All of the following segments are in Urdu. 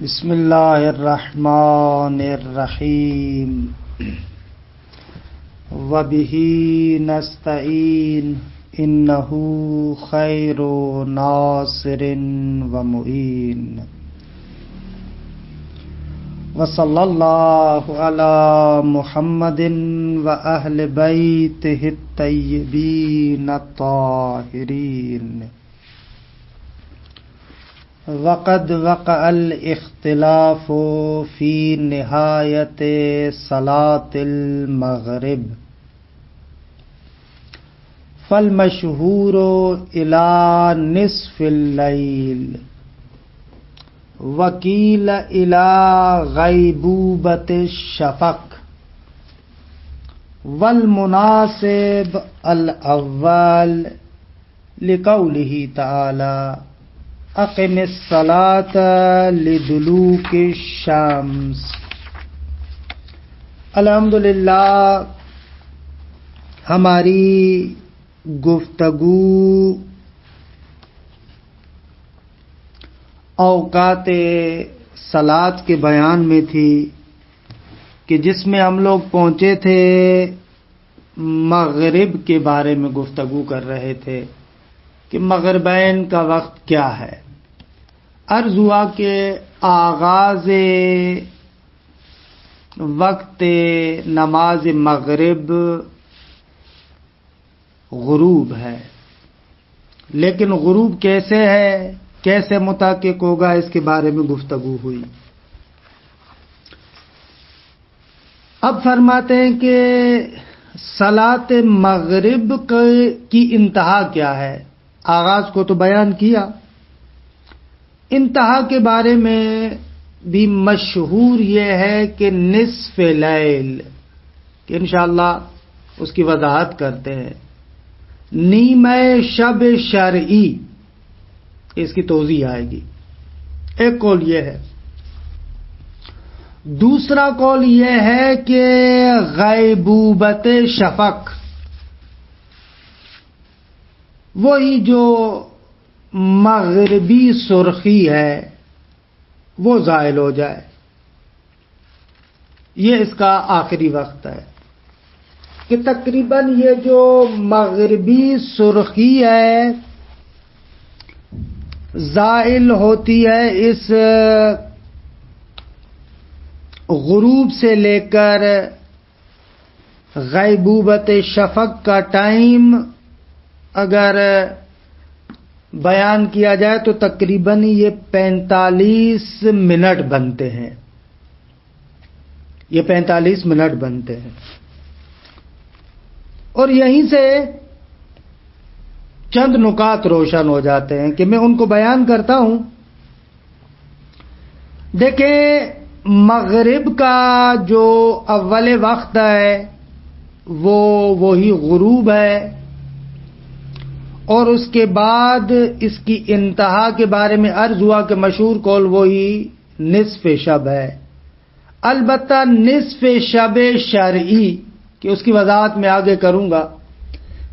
بسم اللہ الرحمن الرحیم وبہ نستعین انہ خیر ناصر ومعین وصلی اللہ علی محمد واہل بیتہ الطیبین الطاہرین وقد وقع الاختلاف فی نہایت صلاة المغرب فالمشہور الی نصف اللیل وقیل الی غیبوبۃ الشفق والمناسب الاول لقولہ تعالی اقم الصلاة لدلوک الشمس۔ الحمدللہ ہماری گفتگو اوقات صلاۃ کے بیان میں تھی کہ جس میں ہم لوگ پہنچے تھے مغرب کے بارے میں گفتگو کر رہے تھے کہ مغربین کا وقت کیا ہے۔ عرض ہوا کہ آغاز وقت نماز مغرب غروب ہے، لیکن غروب کیسے ہے، کیسے متحقق ہوگا، اس کے بارے میں گفتگو ہوئی۔ اب فرماتے ہیں کہ صلاۃ مغرب کی انتہا کیا ہے۔ آغاز کو تو بیان کیا، انتہا کے بارے میں بھی مشہور یہ ہے کہ نصف لیل، کہ انشاءاللہ اس کی وضاحت کرتے ہیں۔ نیمہ شب شرعی، اس کی توضیح آئے گی۔ ایک قول یہ ہے، دوسرا قول یہ ہے کہ غیبوبۃ شفق، وہی جو مغربی سرخی ہے وہ زائل ہو جائے، یہ اس کا آخری وقت ہے۔ کہ تقریباً یہ جو مغربی سرخی ہے زائل ہوتی ہے اس غروب سے لے کر غیبوبۃ شفق کا ٹائم اگر بیان کیا جائے تو تقریباً یہ 45 منٹ بنتے ہیں، یہ 45 منٹ بنتے ہیں۔ اور یہیں سے چند نکات روشن ہو جاتے ہیں کہ میں ان کو بیان کرتا ہوں۔ دیکھیں، مغرب کا جو اول وقت ہے وہی غروب ہے، اور اس کے بعد اس کی انتہا کے بارے میں عرض ہوا کہ مشہور قول وہی نصف شب ہے۔ البتہ نصف شب شرعی کہ اس کی وضاحت میں آگے کروں گا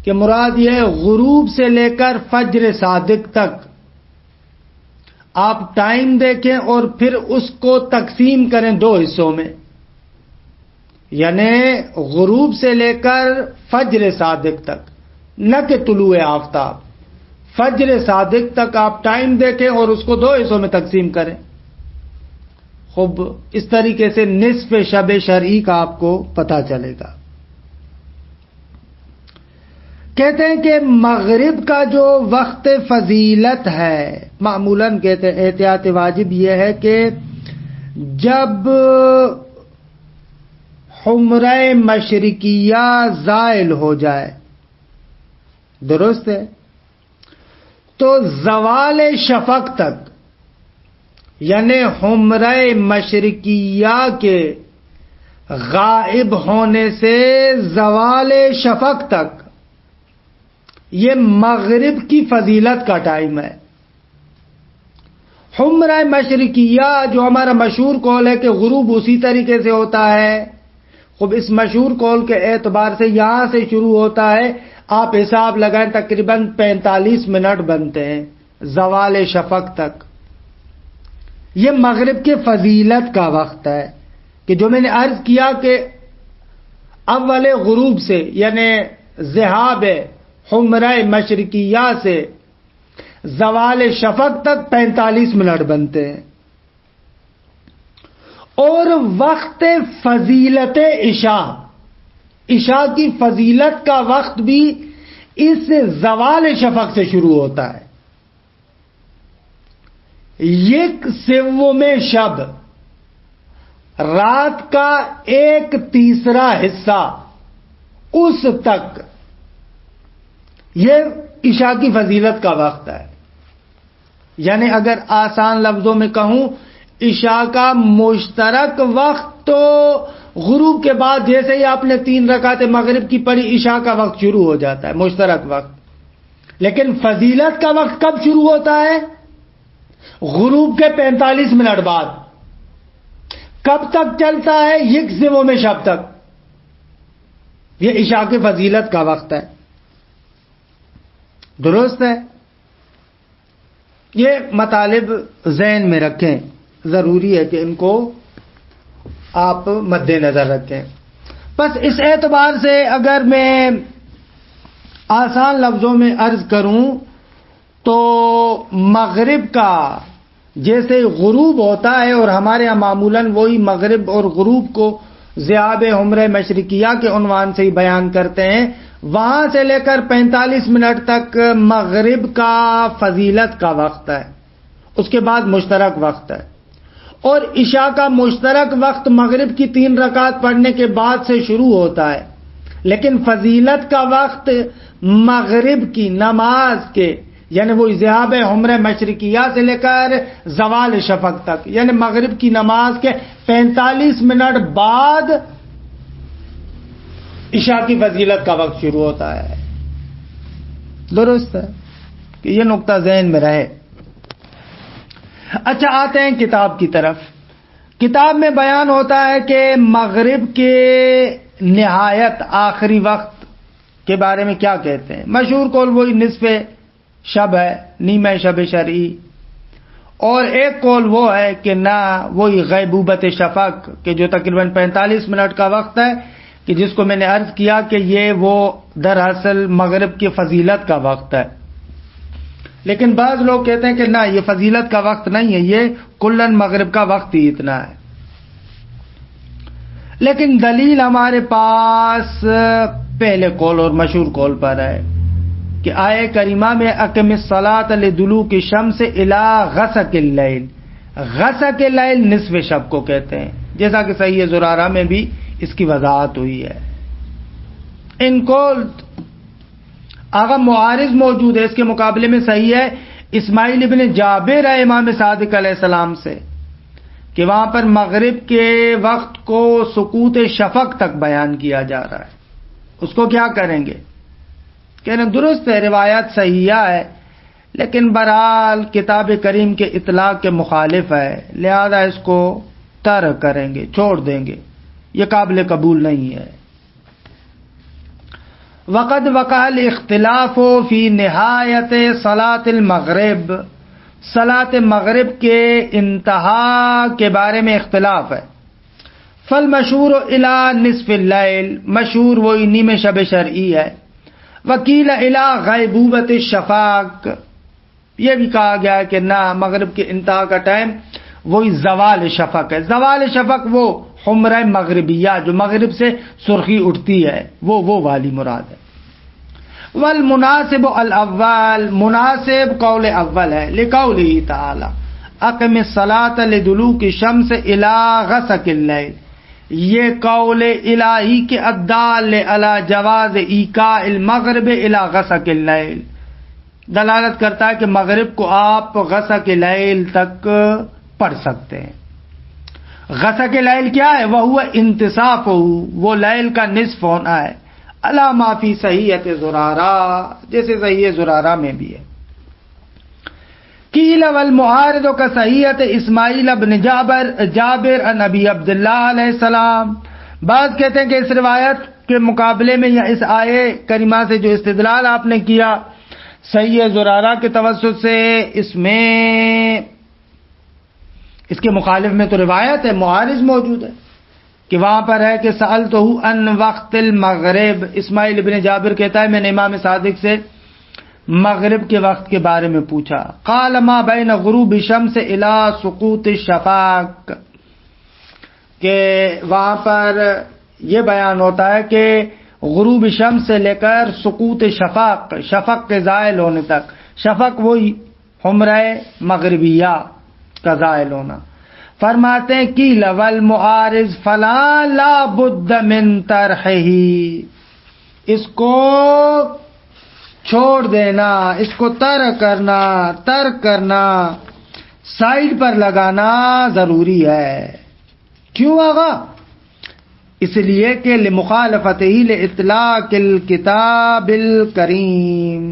کہ مراد یہ غروب سے لے کر فجر صادق تک آپ ٹائم دیکھیں اور پھر اس کو تقسیم کریں دو حصوں میں، یعنی غروب سے لے کر فجر صادق تک، نہ کہ طلوع آفتاب، فجر صادق تک آپ ٹائم دیکھیں اور اس کو دو حصوں میں تقسیم کریں۔ خوب اس طریقے سے نصف شب شرعی کا آپ کو پتہ چلے گا۔ کہتے ہیں کہ مغرب کا جو وقت فضیلت ہے، معمولاً کہتے ہیں احتیاط واجب یہ ہے کہ جب حمرہ مشرقیہ زائل ہو جائے، درست ہے، تو زوال شفق تک، یعنی حمرہ مشرقیہ کے غائب ہونے سے زوال شفق تک یہ مغرب کی فضیلت کا ٹائم ہے۔ حمرہ مشرقیہ جو ہمارا مشہور قول ہے کہ غروب اسی طریقے سے ہوتا ہے، خب اس مشہور قول کے اعتبار سے یہاں سے شروع ہوتا ہے، آپ حساب لگائیں تقریباً 45 منٹ بنتے ہیں زوال شفق تک۔ یہ مغرب کے فضیلت کا وقت ہے کہ جو میں نے عرض کیا کہ اول غروب سے یعنی ذہاب حمرہ مشرقیہ سے زوال شفق تک 45 منٹ بنتے ہیں، اور وقت فضیلت عشاء کی فضیلت کا وقت بھی اس زوال شفق سے شروع ہوتا ہے۔ یک سوم شب، رات کا 1/3 حصہ اس تک یہ عشاء کی فضیلت کا وقت ہے۔ یعنی اگر آسان لفظوں میں کہوں، عشاء کا مشترک وقت تو غروب کے بعد جیسے ہی آپ نے 3 رکعت مغرب کی پڑھی عشاء کا وقت شروع ہو جاتا ہے، مشترک وقت۔ لیکن فضیلت کا وقت کب شروع ہوتا ہے؟ غروب کے 45 منٹ بعد۔ کب تک چلتا ہے؟ یک سوم شب تک۔ یہ عشاء کی فضیلت کا وقت ہے، درست ہے؟ یہ مطالب ذہن میں رکھیں، ضروری ہے کہ ان کو آپ مد نظر رکھیں۔ بس اس اعتبار سے اگر میں آسان لفظوں میں عرض کروں تو مغرب کا جیسے غروب ہوتا ہے، اور ہمارے یہاں معمولاً وہی مغرب اور غروب کو ذہاب حمرہ مشرقیہ کے عنوان سے ہی بیان کرتے ہیں، وہاں سے لے کر 45 منٹ تک مغرب کا فضیلت کا وقت ہے، اس کے بعد مشترک وقت ہے، اور عشاء کا مشترک وقت مغرب کی 3 رکعت پڑھنے کے بعد سے شروع ہوتا ہے، لیکن فضیلت کا وقت مغرب کی نماز کے یعنی وہ ذہاب حمرہ مشرقیہ سے لے کر زوال شفق تک، یعنی مغرب کی نماز کے 45 منٹ بعد عشاء کی فضیلت کا وقت شروع ہوتا ہے، درست ہے کہ یہ نقطہ ذہن میں رہے۔ اچھا، آتے ہیں کتاب کی طرف۔ کتاب میں بیان ہوتا ہے کہ مغرب کے نہایت آخری وقت کے بارے میں کیا کہتے ہیں۔ مشہور قول وہی نصف شب ہے، نیمہ شب شرعی، اور ایک قول وہ ہے کہ نہ وہی غیبوبت شفق کہ جو تقریباً 45 منٹ کا وقت ہے، کہ جس کو میں نے عرض کیا کہ یہ وہ دراصل مغرب کی فضیلت کا وقت ہے۔ لیکن بعض لوگ کہتے ہیں کہ نہ، یہ فضیلت کا وقت نہیں ہے، یہ کلن مغرب کا وقت ہی اتنا ہے۔ لیکن دلیل ہمارے پاس پہلے قول اور مشہور قول پر ہے کہ آیہ کریمہ میں اقم الصلاۃ لدلوک الشمس الی غسق اللیل، غسق اللیل نصف شب کو کہتے ہیں، جیسا کہ صحیح زرارہ میں بھی اس کی وضاحت ہوئی ہے۔ ان کو اگر معارض موجود ہے، اس کے مقابلے میں صحیح ہے اسماعیل ابن جابر ہے امام صادق علیہ السلام سے کہ وہاں پر مغرب کے وقت کو سکوت شفق تک بیان کیا جا رہا ہے۔ اس کو کیا کریں گے؟ کہنا درست ہے، روایات صحیحہ ہے، لیکن بہرحال کتاب کریم کے اطلاق کے مخالف ہے، لہذا اس کو ترک کریں گے، چھوڑ دیں گے، یہ قابل قبول نہیں ہے۔ وقد وقع الاختلاف فی نہایت صلاۃ المغرب، صلاۃ مغرب کے انتہا کے بارے میں اختلاف ہے۔ فالمشہور الی نصف اللیل، مشہور وہی نیمہ شب شرعی ہے۔ وکیل الی غیبوبت الشفق، یہ بھی کہا گیا ہے کہ نہ، مغرب کے انتہا کا ٹائم وہی زوال شفق ہے۔ زوال شفق وہ حمرہ مغربیہ جو مغرب سے سرخی اٹھتی ہے، وہ والی مراد ہے۔ والمناسب الاول، مناسب قول اول ہے، لقولہ تعالی اقم الصلاۃ لدلوک الشمس الی غسق اللیل، یہ قول الہی کے الدال علی جواز ایقاع المغرب الی غسق اللیل دلالت کرتا ہے کہ مغرب کو آپ غسق اللیل تک پڑھ سکتے ہیں۔ غسق اللیل کیا ہے؟ وہ انتصاف، وہ لیل کا نصف ہونا ہے، علی ما فی صحیحۃ زرارہ، جیسے صحیح زرارہ میں بھی ہے۔ قیل والمعارض کا صحیحۃ اسماعیل ابن جابر عن ابی عبداللہ علیہ السلام، بعض کہتے ہیں کہ اس روایت کے مقابلے میں یا اس آیے کریمہ سے جو استدلال آپ نے کیا صحیح زرارہ کے توسط سے، اس میں اس کے مخالف میں تو روایت ہے، معارض موجود ہے کہ وہاں پر ہے کہ سألتہ ان وقت المغرب، اسماعیل ابن جابر کہتا ہے میں نے امام صادق سے مغرب کے وقت کے بارے میں پوچھا، قال ما بین غروب الشمس الی سقوط الشفق، کہ وہاں پر یہ بیان ہوتا ہے کہ غروب شمس سے لے کر سقوط شفق، شفق کے زائل ہونے تک، شفق وہی حمرہ مغربیہ کا زائل ہونا، فرماتے ہیں کی لول معارض فلا لا بد من طرحہ، اس کو چھوڑ دینا، اس کو ترک کرنا، سائڈ پر لگانا ضروری ہے۔ کیوں آغا؟ اس لیے کہ لمخالفتہ لاطلاق الکتاب الکریم،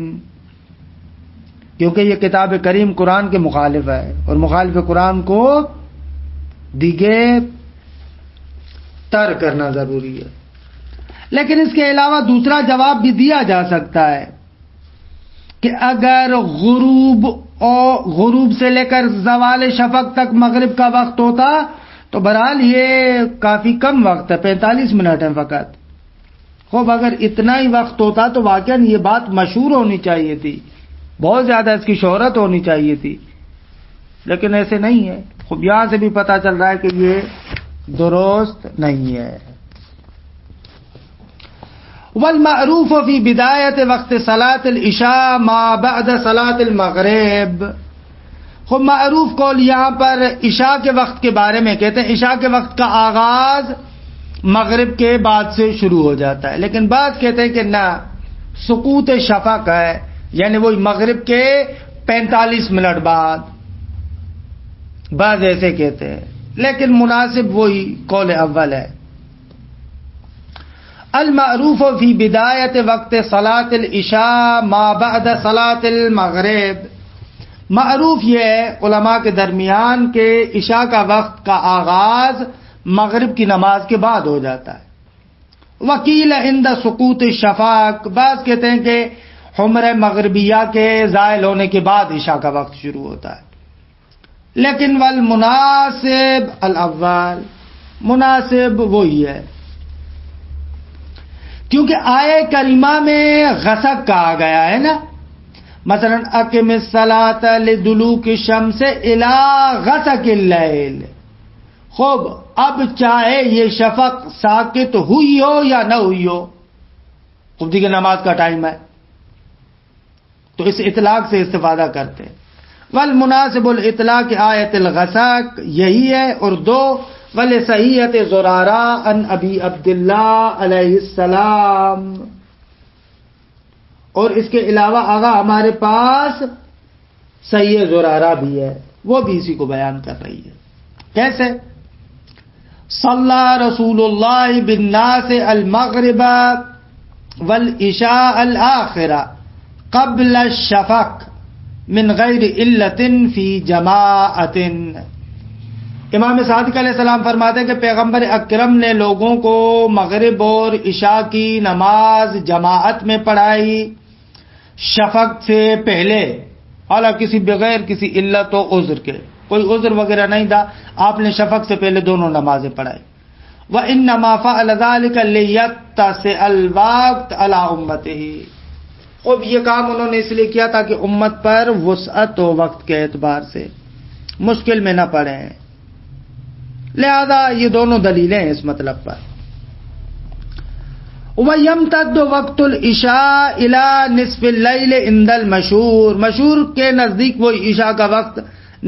کیونکہ یہ کتاب کریم قرآن کے مخالف ہے، اور مخالف قرآن کو دیگے ترک کرنا ضروری ہے۔ لیکن اس کے علاوہ دوسرا جواب بھی دیا جا سکتا ہے کہ اگر غروب سے لے کر زوال شفق تک مغرب کا وقت ہوتا تو بہرحال یہ کافی کم وقت ہے، 45 منٹ ہے فقط۔ خوب اگر اتنا ہی وقت ہوتا تو واقعاً یہ بات مشہور ہونی چاہیے تھی، بہت زیادہ اس کی شہرت ہونی چاہیے تھی، لیکن ایسے نہیں ہے۔ خوب یہاں سے بھی پتہ چل رہا ہے کہ یہ درست نہیں ہے۔ والمعروف فی بدایت وقت صلاۃ العشاء ما بعد صلاۃ المغرب، خب معروف قول یہاں پر عشاء کے وقت کے بارے میں کہتے ہیں عشاء کے وقت کا آغاز مغرب کے بعد سے شروع ہو جاتا ہے، لیکن بعض کہتے ہیں کہ نہ، سقوط شفق ہے، یعنی وہی مغرب کے 45 منٹ بعد، بعض ایسے کہتے ہیں، لیکن مناسب وہی قول اول ہے۔ المعروف فی بدایت وقت صلاۃ العشاء ما بعد صلاۃ المغرب، معروف یہ ہے علماء کے درمیان کہ عشاء کا وقت کا آغاز مغرب کی نماز کے بعد ہو جاتا ہے۔ وکیل عند سقوط الشفق، بعض کہتے ہیں کہ حمرہ مغربیہ کے زائل ہونے کے بعد عشاء کا وقت شروع ہوتا ہے، لیکن والمناسب الاول، مناسب وہی ہے، کیونکہ آیہ کریمہ میں غسق کہا گیا ہے نا، مثلا اقم الصلاۃ لدلوک الشمس الی غسق اللیل، خوب اب چاہے یہ شفق ساکت ہوئی ہو یا نہ ہوئی ہو، خوب دیگر نماز کا ٹائم ہے، تو اس اطلاق سے استفادہ کرتے ہیں۔ والمناسب الاطلاق آیت الغسق یہی ہے، اور دو ولصحیحۃ زرارہ عن ابی عبداللہ علیہ السلام، اور اس کے علاوہ آگا ہمارے پاس صحیح زرارہ بھی ہے، وہ بھی اسی کو بیان کر رہی ہے۔ کیسے؟ صلی رسول اللہ بالناس المغرب والعشاء الآخرہ قبل الشفق من غیر علت فی جماعت، امام صادق علیہ السلام فرماتے ہیں کہ پیغمبر اکرم نے لوگوں کو مغرب اور عشاء کی نماز جماعت میں پڑھائی شفق سے پہلے، اعلیٰ کسی بغیر کسی علت و عذر کے، کوئی عذر وغیرہ نہیں تھا، آپ نے شفق سے پہلے دونوں نمازیں پڑھائی۔ وَإِنَّمَا فَعَلَ ذَلِكَ لِيَتَّسِعَ الْوَقْتُ عَلَىٰ أُمَّتِهِ، خوب یہ کام انہوں نے اس لیے کیا تاکہ امت پر وسعت ہو وقت کے اعتبار سے، مشکل میں نہ پڑیں، لہذا یہ دونوں دلیلیں ہیں اس مطلب پر۔ وَيَمْتَدُّ وَقْتُ الْعِشَاءِ إِلَىٰ نِصْفِ اللَّيْلِ عِندَ الْمَشْهُورِ، مشہور کے نزدیک وہ عشاء کا وقت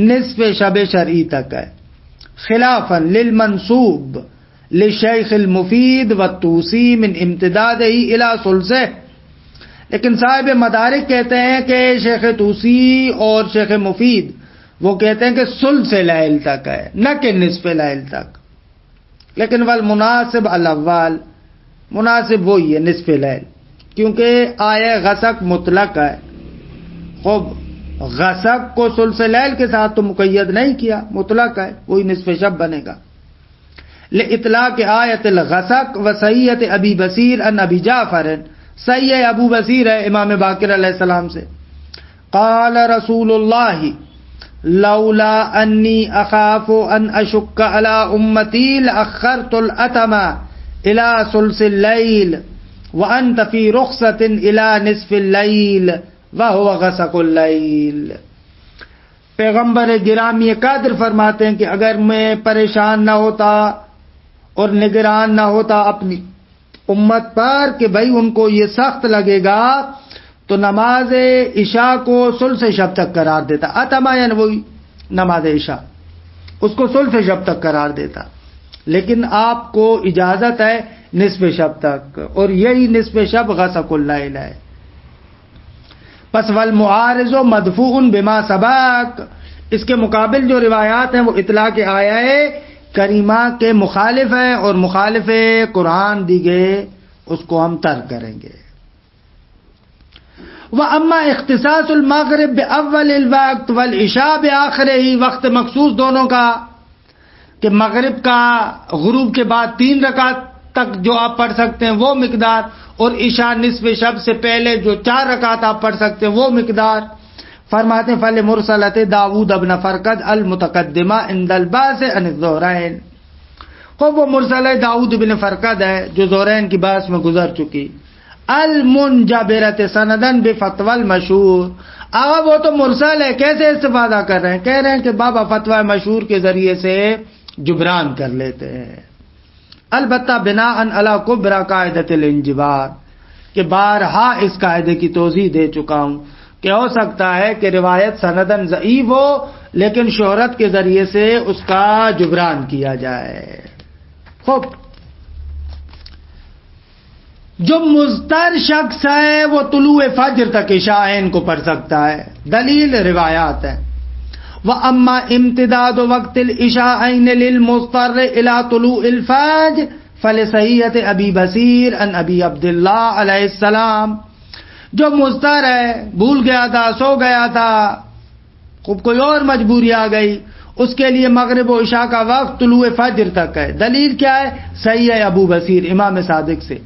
نصف شب شرعی تک ہے، خلافاً للمنسوب للشیخ المفید والطوسی من امتدادہ إِلَىٰ ثُلُثِهِ، لیکن صاحب مدارک کہتے ہیں کہ شیخ طوسی اور شیخ مفید وہ کہتے ہیں کہ ثلث لیل تک ہے، نہ کہ نصف لیل تک، لیکن والمناسب الاول، مناسب وہی ہے نصف لیل، کیونکہ آیہ غسق مطلق ہے، خوب غسق کو ثلث لیل کے ساتھ تو مقید نہیں کیا، مطلق ہے، وہی نصف شب بنے گا۔ لإطلاق آیت الغسق وصحیحۃ ابی بصیر ان ابی جعفر، صحیح ابو بصیر ہے امام باقر علیہ السلام سے، قال رسول اللہ لولا انی اخاف ان اشق علی امتی لاخرت الاتم الى ثلث اللیل وانت فی رخصۃ الى نصف اللیل وهو غسق اللیل۔ پیغمبر گرامی قادر فرماتے ہیں کہ اگر میں پریشان نہ ہوتا اور نگران نہ ہوتا اپنی امت پر کہ بھائی ان کو یہ سخت لگے گا، تو نماز عشاء کو ثلث شب تک قرار دیتا۔ اتما یعنی وہی نماز عشاء، اس کو ثلث شب تک قرار دیتا، لیکن آپ کو اجازت ہے نصف شب تک، اور یہی نصف شب غسق اللیل ہے۔ پس والمعارض مدفوع بما سبق، اس کے مقابل جو روایات ہیں وہ اطلاق آیہ کریمہ کے مخالف ہیں، اور مخالف قرآن دیگے اس کو ہم ترک کریں گے۔ وَأَمَّا اختصاص المغرب بأول الوقت والعشاء بآخرہ، وقت مخصوص دونوں کا کہ مغرب کا غروب کے بعد 3 رکعت تک جو آپ پڑھ سکتے ہیں وہ مقدار، اور عشاء نصف شب سے پہلے جو 4 رکعت آپ پڑھ سکتے ہیں وہ مقدار۔ فرماتے ہیں فَلِمُرْسَلَةِ داؤد ابن فرقد المتقدمہ عند الباس عن الظہرین، خوب وہ مرسلہ داؤد ابن فرقد ہے جو زہرین کی باس میں گزر چکی۔ المنجبرۃ سندن بفتوی المشہور، آغا وہ تو مرسل ہے، کیسے استفادہ کر رہے ہیں؟ کہہ رہے ہیں کہ بابا فتوی مشہور کے ذریعے سے جبران کر لیتے ہیں، البتہ بناء علی کبری قاعدۃ الانجبار، کہ بارہا اس قاعدے کی توضیح دے چکا ہوں کہ ہو سکتا ہے کہ روایت سندن ضعیف ہو لیکن شہرت کے ذریعے سے اس کا جبران کیا جائے۔ خوب، جو مضطر شخص ہے وہ طلوع فجر تک عشاءین کو پڑھ سکتا ہے، دلیل روایات ہے۔ وَأَمَّا امتداد وقت العشاءین للمضطر إلى طلوع الفجر فلصحیحۃ ابی بصیر عن ابی عبداللہ علیہ السلام، جو مضطر ہے، بھول گیا تھا، سو گیا تھا، خوب کوئی اور مجبوری آ گئی، اس کے لیے مغرب و عشاء کا وقت طلوع فجر تک ہے۔ دلیل کیا ہے؟ صحیح ہے ابو بصیر امام صادق سے،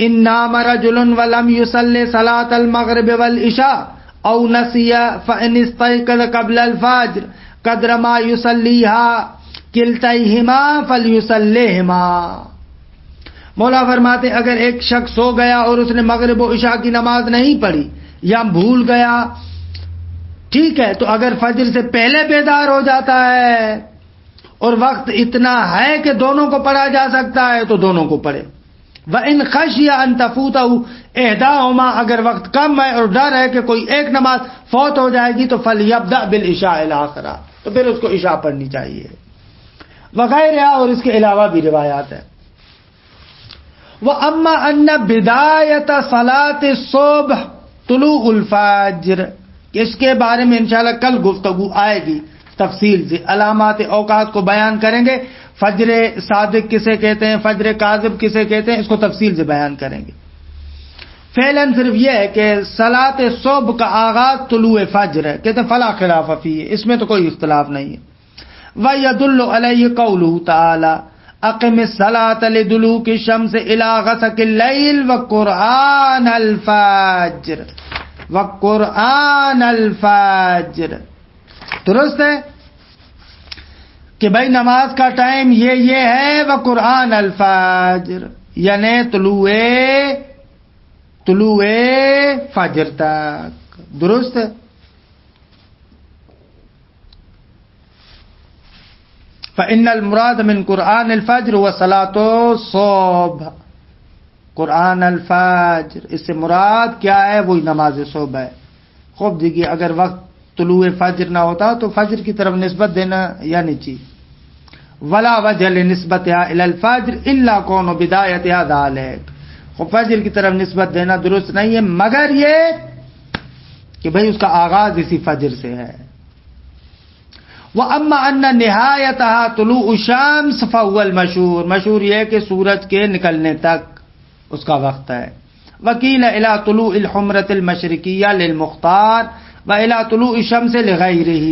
ان نام رجل ولم يصلي صلاة المغرب والعشاء او نسي فان استيقظ قبل الفجر قدر ما يصليها كلتيهما فليصليهما۔ مولا فرماتے اگر ایک شخص سو گیا اور اس نے مغرب و عشاء کی نماز نہیں پڑھی یا بھول گیا، ٹھیک ہے، تو اگر فجر سے پہلے بیدار ہو جاتا ہے اور وقت اتنا ہے کہ دونوں کو پڑھا جا سکتا ہے تو دونوں کو پڑھے۔ وَإِنْ خَشِيَ أَن تَفُوتَهُ إِحْدَاهُمَا، اگر وقت کم ہے اور ڈر ہے کہ کوئی ایک نماز فوت ہو جائے گی تو فَلْيَبْدَأْ بِالْعِشَاءِ الْآخِرَةِ، تو پھر اس کو عشاء پڑھنی چاہیے، وغیرہ، اور اس کے علاوہ بھی روایات ہیں۔ وَأَمَّا أَنَّ بِدَایَةَ صَلَاةِ الصُّبْحِ طُلُوعُ الْفَجْرِ، اس کے بارے میں انشاءاللہ کل گفتگو آئے گی تفصیل سے، علامات اوقات کو بیان کریں گے، فجر صادق کسے کہتے ہیں، فجر کاذب کسے کہتے ہیں، اس کو تفصیل سے بیان کریں گے۔ فعلاً صرف یہ ہے کہ صلاۃ صبح کا آغاز طلوع فجر ہے، کہتے ہیں فلا خلاف فیہ، اس میں تو کوئی اختلاف نہیں ہے۔ وَيَدُلُّ عَلَيْهِ قَوْلُهُ تَعَالَى أَقِمِ الصَّلَاةَ لِدُلُوكِ الشَّمْسِ إِلَى غَسَقِ اللَّيْلِ وَقُرْآنَ الْفَجْرِ، وَقُرْآنَ الْفَجْرِ، درست ہے کہ بھائی نماز کا ٹائم یہ ہے، وقرآن الفجر یعنی طلوع فجر تک، درست ہے۔ فإن المراد من قرآن الفجر وصلاة الصبح، قرآن الفجر اس سے مراد کیا ہے؟ وہی نماز صبح ہے۔ خوب دیکھیے، اگر وقت طلوع فجر نہ ہوتا تو فجر کی طرف نسبت دینا یا نیچی، ولا وجہ لنسبتها الى الفجر الا کون بدایتها ذلك، خب فجر کی طرف نسبت دینا درست نہیں ہے مگر یہ کہ بھئی اس کا آغاز اسی فجر سے ہے۔ وَأَمَّا أَنَّ نِهَایَتَهَا طُلُوعُ الشَّمْسِ فَهُوَ الْمَشْهُورُ، مشہور یہ ہے کہ سورج کے نکلنے تک اس کا وقت ہے۔ وَقِيلَ إِلَى طُلُوعِ الْحُمْرَةِ الْمَشْرِقِيَّةِ لِلْمُخْتَارِ وَإِلَى طُلُوعِ الشَّمْسِ لِغَيْرِهِ،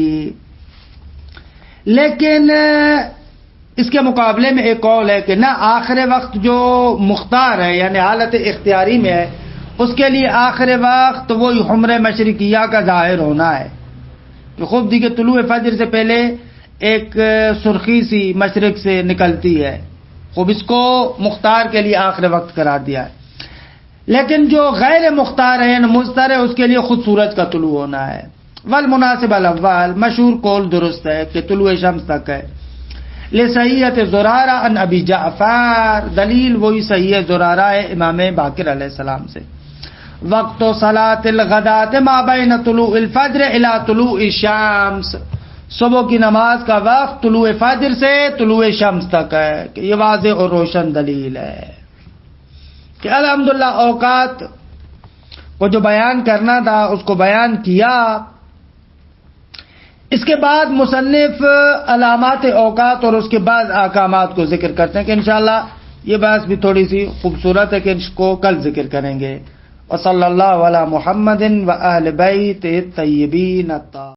لیکن اس کے مقابلے میں ایک قول ہے کہ نہ آخر وقت جو مختار ہے یعنی حالت اختیاری میں ہے اس کے لیے آخر وقت وہی حمر مشرقیہ کا ظاہر ہونا ہے، کہ خوب دی کہ طلوع فجر سے پہلے ایک سرخی سی مشرق سے نکلتی ہے، خوب اس کو مختار کے لیے آخر وقت قرار دیا ہے. لیکن جو غیر مختار ہے مضطر ہے، اس کے لیے خود سورج کا طلوع ہونا ہے. والمناسب الاول مشہور قول درست ہے کہ طلوع شمس تک ہے. لصحیحۃ زرارہ عن ابی جعفر، دلیل وہی صحیح زرارہ ہے امام باقر علیہ السلام سے. وقت صلاۃ الغداۃ ما بین طلوع الفجر الی طلوع الشمس، صبح کی نماز کا وقت طلوع فجر سے طلوع شمس تک ہے. کہ یہ واضح اور روشن دلیل ہے کہ الحمدللہ اوقات کو جو بیان کرنا تھا اس کو بیان کیا. اس کے بعد مصنف علامات اوقات اور اس کے بعد احکامات کو ذکر کرتے ہیں کہ انشاءاللہ یہ بات بھی تھوڑی سی خوبصورت ہے کہ اس کو کل ذکر کریں گے. وصلی اللہ علی محمد و اہل بیت الطیبین الطاہرین.